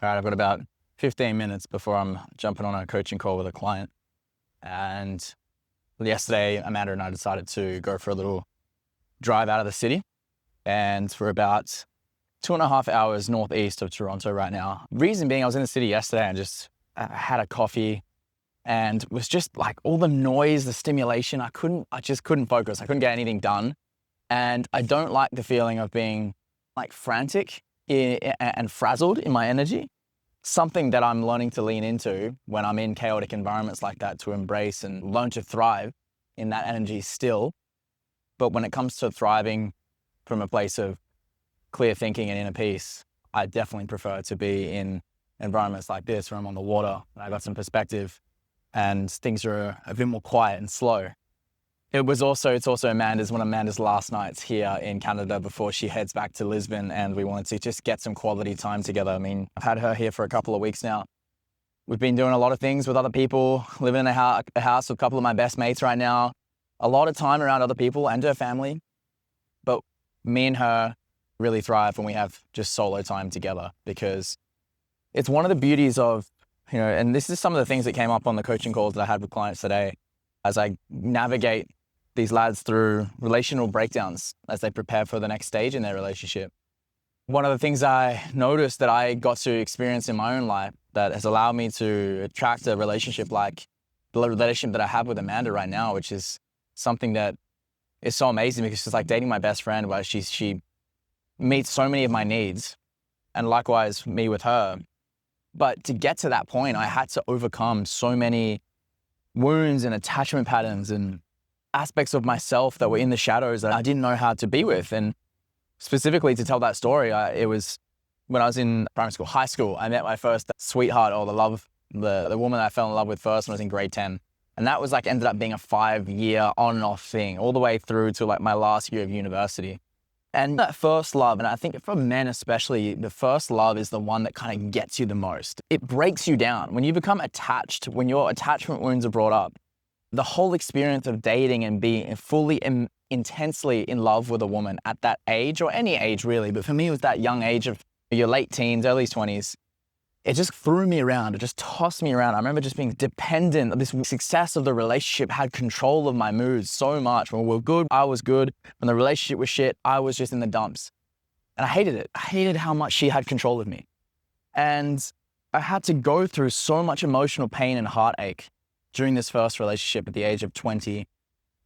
All right, I've got about 15 minutes before I'm jumping on a coaching call with a client. And yesterday, Amanda and I decided to go for a little drive out of the city. And we're about 2.5 hours northeast of Toronto right now. Reason being, I was in the city yesterday and just had a coffee and was just like all the noise, the stimulation. I just couldn't focus. I couldn't get anything done. And I don't like the feeling of being like frantic and frazzled in my energy. Something that I'm learning to lean into when I'm in chaotic environments like that, to embrace and learn to thrive in that energy still. But when it comes to thriving from a place of clear thinking and inner peace, I definitely prefer to be in environments like this where I'm on the water and I got some perspective and things are a bit more quiet and slow. It's also one of Amanda's last nights here in Canada before she heads back to Lisbon, and we wanted to just get some quality time together. I mean, I've had her here for a couple of weeks now. We've been doing a lot of things with other people, living in a house with a couple of my best mates right now, a lot of time around other people and her family. But me and her really thrive when we have just solo time together, because it's one of the beauties of, and this is some of the things that came up on the coaching calls that I had with clients today, as I navigate these lads through relational breakdowns as they prepare for the next stage in their relationship. One of the things I noticed that I got to experience in my own life that has allowed me to attract a relationship like the relationship that I have with Amanda right now, which is something that is so amazing, because she's like dating my best friend, where she meets so many of my needs, and likewise me with her. But to get to that point, I had to overcome so many wounds and attachment patterns and aspects of myself that were in the shadows that I didn't know how to be with. And specifically to tell that story, it was when I was in primary school, high school, I met my first sweetheart, or the woman that I fell in love with first when I was in grade 10. And that was like ended up being a 5-year on and off thing all the way through to like my last year of university. And that first love, and I think for men especially, the first love is the one that kind of gets you the most. It breaks you down. When you become attached, when your attachment wounds are brought up, the whole experience of dating and being fully intensely in love with a woman at that age, or any age really, but for me it was that young age of your late teens, early 20s, it just threw me around. It just tossed me around. I remember just being dependent. This success of the relationship had control of my moods so much. When we were good, I was good. When the relationship was shit, I was just in the dumps. And I hated it. I hated how much she had control of me. And I had to go through so much emotional pain and heartache during this first relationship at the age of 20.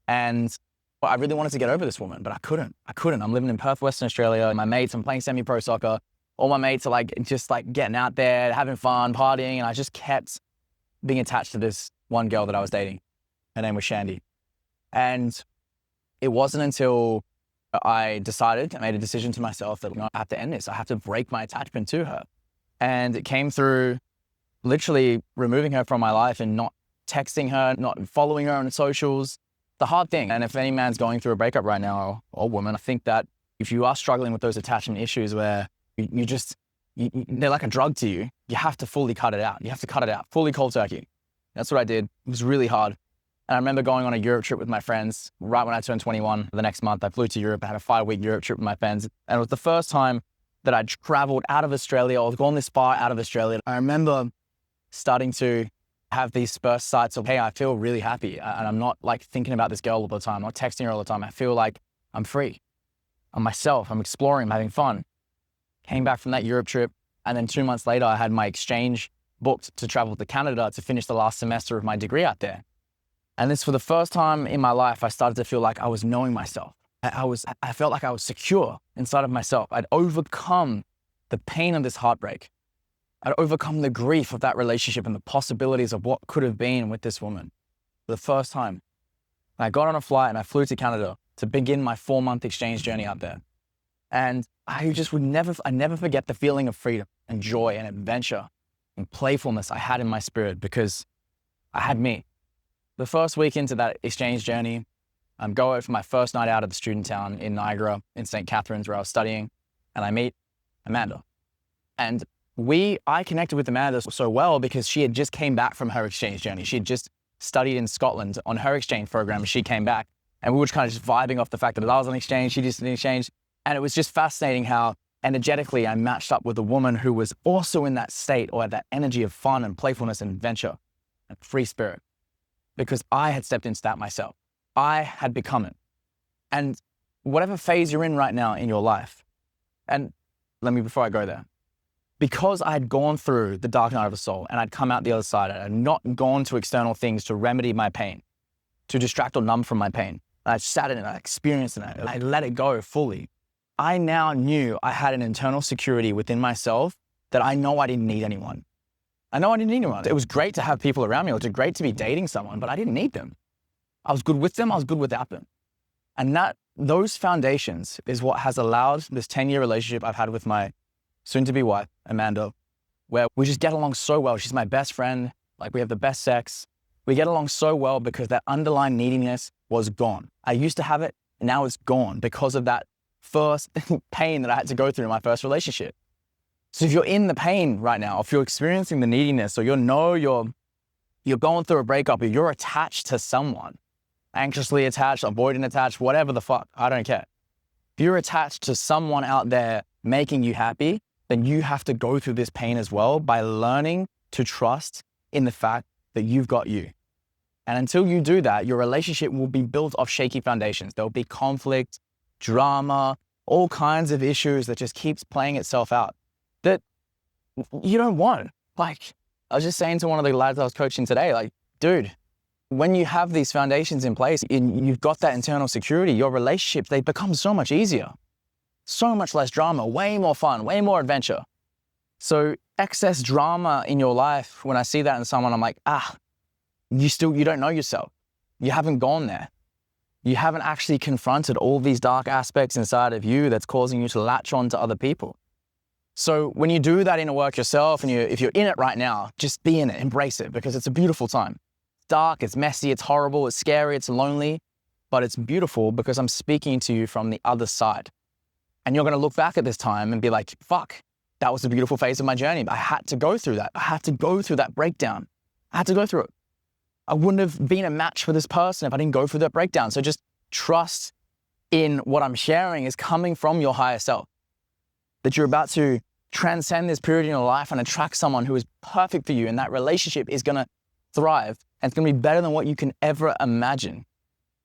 And I really wanted to get over this woman, but I couldn't. I'm living in Perth, Western Australia. My mates, I'm playing semi-pro soccer. All my mates are just getting out there, having fun, partying. And I just kept being attached to this one girl that I was dating. Her name was Shandy. And it wasn't until I made a decision to myself that I have to end this. I have to break my attachment to her. And it came through literally removing her from my life and not texting her, not following her on socials. The hard thing. And if any man's going through a breakup right now, or woman, I think that if you are struggling with those attachment issues where they're like a drug to you, you have to fully cut it out. You have to cut it out, fully cold turkey. That's what I did. It was really hard. And I remember going on a Europe trip with my friends right when I turned 21. The next month I flew to Europe. I had a 5-week Europe trip with my friends. And it was the first time that I'd traveled out of Australia, or gone this far out of Australia. I remember starting to have these burst sights of, hey, I feel really happy. And I'm not thinking about this girl all the time. I'm not texting her all the time. I feel like I'm free. I'm myself. I'm exploring. I'm having fun. Came back from that Europe trip. And then 2 months later, I had my exchange booked to travel to Canada to finish the last semester of my degree out there. And this, for the first time in my life, I started to feel like I was knowing myself. I felt like I was secure inside of myself. I'd overcome the pain of this heartbreak. I'd overcome the grief of that relationship and the possibilities of what could have been with this woman for the first time. And I got on a flight and I flew to Canada to begin my 4-month exchange journey out there. And I never forget the feeling of freedom and joy and adventure and playfulness I had in my spirit, because I had me. The first week into that exchange journey, I'm going for my first night out of the student town in Niagara, in St. Catharines, where I was studying, and I meet Amanda. And I connected with Amanda so well because she had just came back from her exchange journey. She had just studied in Scotland on her exchange program. She came back, and we were kind of just vibing off the fact that I was on exchange, she just did an exchange. And it was just fascinating how energetically, I matched up with a woman who was also in that state or that energy of fun and playfulness and adventure and free spirit, because I had stepped into that myself. I had become it. And whatever phase you're in right now in your life, and before I go there, because I had gone through the dark night of the soul and I'd come out the other side, I had not gone to external things to remedy my pain, to distract or numb from my pain. I sat in it, I experienced it, I let it go fully. I now knew I had an internal security within myself that I know I didn't need anyone. I know I didn't need anyone. It was great to have people around me. It was great to be dating someone, but I didn't need them. I was good with them, I was good without them. And those foundations is what has allowed this 10-year relationship I've had with my soon-to-be wife, Amanda, where we just get along so well. She's my best friend. Like, we have the best sex. We get along so well because that underlying neediness was gone. I used to have it, now it's gone because of that first pain that I had to go through in my first relationship. So if you're in the pain right now, if you're experiencing the neediness, or you're going through a breakup, or you're attached to someone, anxiously attached, avoidant attached, whatever the fuck, I don't care. If you're attached to someone out there making you happy, then you have to go through this pain as well by learning to trust in the fact that you've got you. And until you do that, your relationship will be built off shaky foundations. There'll be conflict, drama, all kinds of issues that just keeps playing itself out that you don't want. Like, I was just saying to one of the lads I was coaching today, like, dude, when you have these foundations in place and you've got that internal security, your relationships, they become so much easier, so much less drama, way more fun, way more adventure. So excess drama in your life, when I see that in someone, I'm like, you don't know yourself. You haven't gone there. You haven't actually confronted all these dark aspects inside of you that's causing you to latch on to other people. So when you do that inner work yourself, and if you're in it right now, just be in it, embrace it, because it's a beautiful time. It's dark, it's messy, it's horrible, it's scary, it's lonely, but it's beautiful because I'm speaking to you from the other side. And you're gonna look back at this time and be like, fuck, that was a beautiful phase of my journey. I had to go through that. I had to go through that breakdown. I had to go through it. I wouldn't have been a match for this person if I didn't go through that breakdown. So just trust in what I'm sharing is coming from your higher self, that you're about to transcend this period in your life and attract someone who is perfect for you, and that relationship is gonna thrive and it's gonna be better than what you can ever imagine.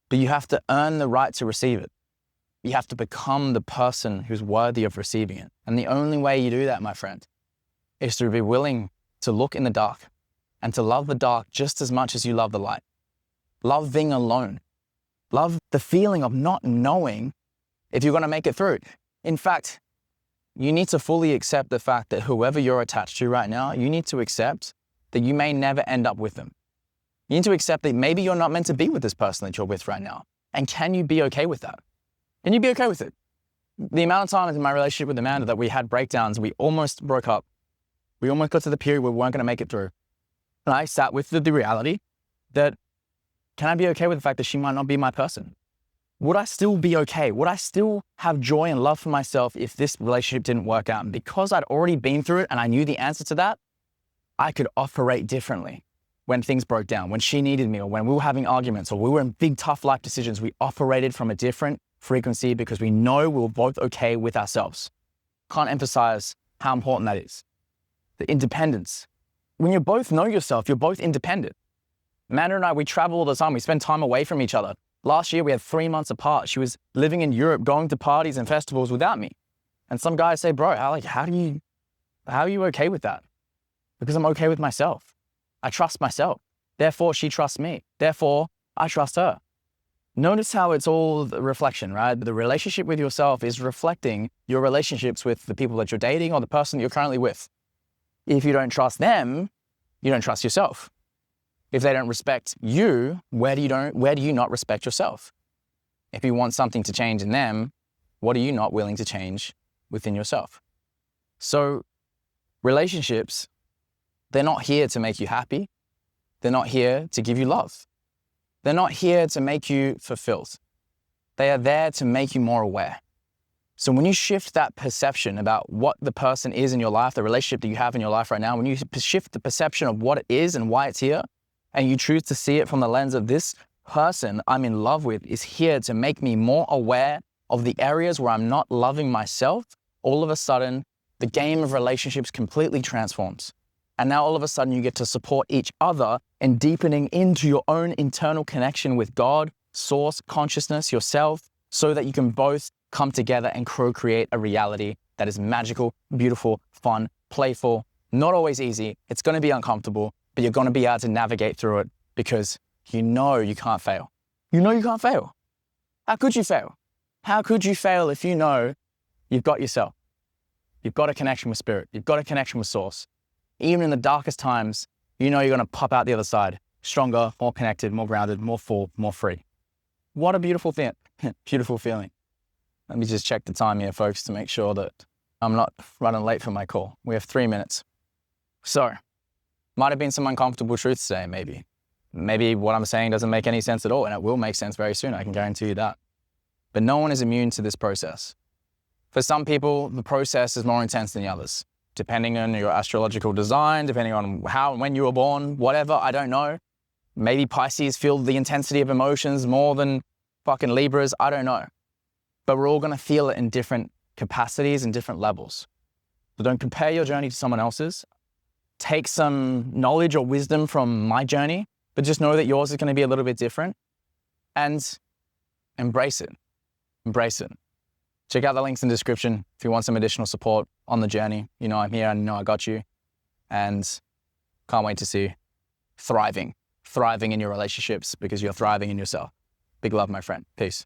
But you have to earn the right to receive it. You have to become the person who's worthy of receiving it. And the only way you do that, my friend, is to be willing to look in the dark and to love the dark just as much as you love the light. Love being alone. Love the feeling of not knowing if you're gonna make it through. In fact, you need to fully accept the fact that whoever you're attached to right now, you need to accept that you may never end up with them. You need to accept that maybe you're not meant to be with this person that you're with right now. And can you be okay with that? Can you be okay with it? The amount of times in my relationship with Amanda that we had breakdowns, we almost broke up. We almost got to the period where we weren't gonna make it through. And I sat with the reality that, can I be okay with the fact that she might not be my person? Would I still be okay? Would I still have joy and love for myself if this relationship didn't work out? And because I'd already been through it and I knew the answer to that, I could operate differently when things broke down, when she needed me, or when we were having arguments, or we were in big, tough life decisions. We operated from a different frequency because we know we were both okay with ourselves. Can't emphasize how important that is. The independence. When you both know yourself, you're both independent. Amanda and I, we travel all the time. We spend time away from each other. Last year, we had 3 months apart. She was living in Europe, going to parties and festivals without me. And some guys say, bro, how are you okay with that? Because I'm okay with myself. I trust myself. Therefore, she trusts me. Therefore, I trust her. Notice how it's all the reflection, right? The relationship with yourself is reflecting your relationships with the people that you're dating or the person that you're currently with. If you don't trust them, you don't trust yourself. If they don't respect you, where do you not respect yourself? If you want something to change in them, what are you not willing to change within yourself? So relationships, they're not here to make you happy. They're not here to give you love. They're not here to make you fulfilled. They are there to make you more aware. So when you shift that perception about what the person is in your life, the relationship that you have in your life right now, when you shift the perception of what it is and why it's here, and you choose to see it from the lens of this person I'm in love with is here to make me more aware of the areas where I'm not loving myself all of a sudden, the game of relationships completely transforms. And now all of a sudden you get to support each other in deepening into your own internal connection with God, source, consciousness, yourself, so that you can both come together and co-create a reality that is magical, beautiful, fun, playful, not always easy. It's going to be uncomfortable, but you're going to be able to navigate through it because you know you can't fail. You know you can't fail. How could you fail? How could you fail if you know you've got yourself? You've got a connection with spirit. You've got a connection with source. Even in the darkest times, you know you're going to pop out the other side, stronger, more connected, more grounded, more full, more free. What a beautiful thing, beautiful feeling. Let me just check the time here, folks, to make sure that I'm not running late for my call. We have 3 minutes. So, might have been some uncomfortable truths today, maybe. Maybe what I'm saying doesn't make any sense at all, and it will make sense very soon, I can guarantee you that. But no one is immune to this process. For some people, the process is more intense than the others, depending on your astrological design, depending on how and when you were born, whatever, I don't know. Maybe Pisces feel the intensity of emotions more than fucking Libras, I don't know. But we're all gonna feel it in different capacities and different levels. So don't compare your journey to someone else's. Take some knowledge or wisdom from my journey, but just know that yours is gonna be a little bit different and embrace it. Embrace it. Check out the links in the description if you want some additional support on the journey. You know I'm here, I know I got you. And can't wait to see you thriving in your relationships because you're thriving in yourself. Big love, my friend. Peace.